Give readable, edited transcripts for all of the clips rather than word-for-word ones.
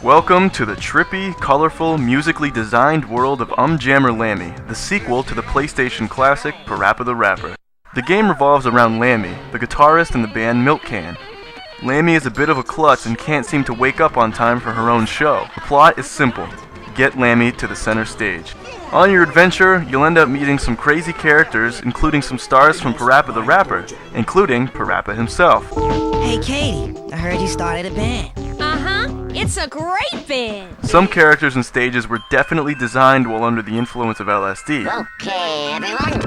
Welcome to the trippy, colorful, musically designed world of UmJammer Lammy, the sequel to the PlayStation classic Parappa the Rapper. The game revolves around Lammy, the guitarist in the band Milk Can. Lammy is a bit of a klutz and can't seem to wake up on time for her own show. The plot is simple: get Lammy to the center stage. On your adventure, you'll end up meeting some crazy characters, including some stars from Parappa the Rapper, including Parappa himself. Hey Katie, I heard you started a band. It's a great band! Some characters and stages were definitely designed while under the influence of LSD. Okay, everyone.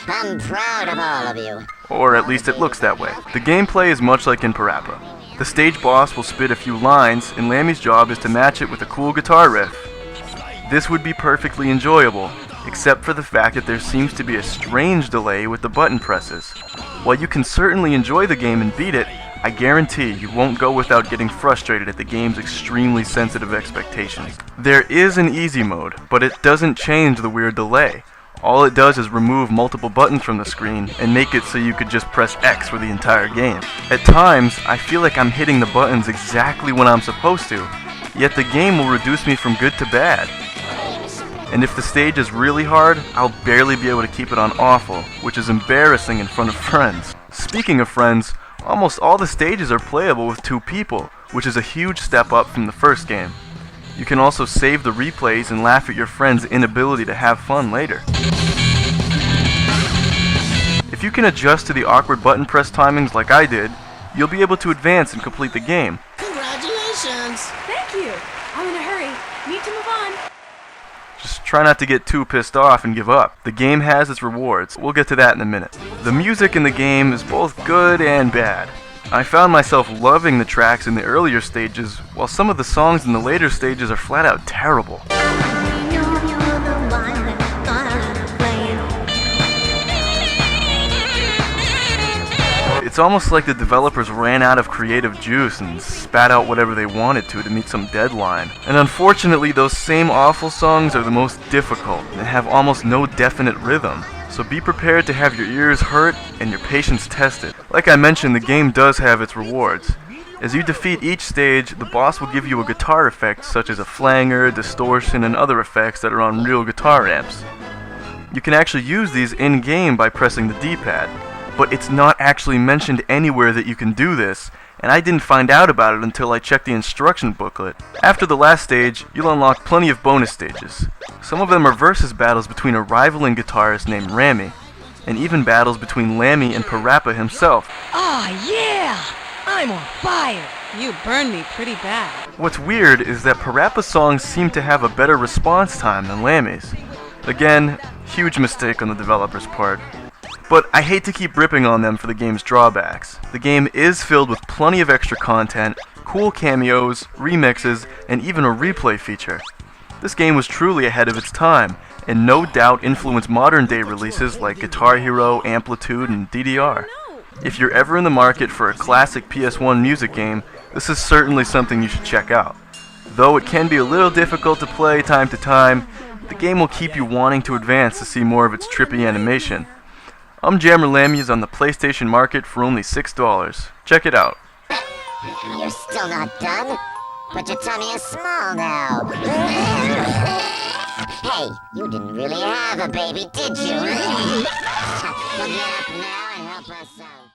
I'm proud of all of you. Or at least it looks that way. The gameplay is much like in Parappa. The stage boss will spit a few lines, and Lammy's job is to match it with a cool guitar riff. This would be perfectly enjoyable, except for the fact that there seems to be a strange delay with the button presses. While you can certainly enjoy the game and beat it, I guarantee you won't go without getting frustrated at the game's extremely sensitive expectations. There is an easy mode, but it doesn't change the weird delay. All it does is remove multiple buttons from the screen and make it so you could just press X for the entire game. At times, I feel like I'm hitting the buttons exactly when I'm supposed to, yet the game will reduce me from good to bad. And if the stage is really hard, I'll barely be able to keep it on awful, which is embarrassing in front of friends. Speaking of friends, almost all the stages are playable with 2 people, which is a huge step up from the first game. You can also save the replays and laugh at your friend's inability to have fun later. If you can adjust to the awkward button press timings like I did, you'll be able to advance and complete the game. Congratulations! Thank you! I'm in a hurry. Need to move on. Just try not to get too pissed off and give up. The game has its rewards. We'll get to that in a minute. The music in the game is both good and bad. I found myself loving the tracks in the earlier stages, while some of the songs in the later stages are flat out terrible. It's almost like the developers ran out of creative juice and spat out whatever they wanted to meet some deadline. And unfortunately, those same awful songs are the most difficult and have almost no definite rhythm. So be prepared to have your ears hurt and your patience tested. Like I mentioned, the game does have its rewards. As you defeat each stage, the boss will give you a guitar effect such as a flanger, distortion, and other effects that are on real guitar amps. You can actually use these in-game by pressing the D-pad, but it's not actually mentioned anywhere that you can do this, and I didn't find out about it until I checked the instruction booklet. After the last stage, you'll unlock plenty of bonus stages. Some of them are versus battles between a rivaling guitarist named Rami, and even battles between Lammy and Parappa himself. Oh yeah! I'm on fire! You burned me pretty bad. What's weird is that Parappa's songs seem to have a better response time than Lammy's. Again, huge mistake on the developer's part. But I hate to keep ripping on them for the game's drawbacks. The game is filled with plenty of extra content, cool cameos, remixes, and even a replay feature. This game was truly ahead of its time, and no doubt influenced modern-day releases like Guitar Hero, Amplitude, and DDR. If you're ever in the market for a classic PS1 music game, this is certainly something you should check out. Though it can be a little difficult to play time to time, the game will keep you wanting to advance to see more of its trippy animation. UmJammer Lammy is on the PlayStation market for only $6. Check it out. You're still not done? But your tummy is small now. Hey, you didn't really have a baby, did you? Well, get up now and help us out.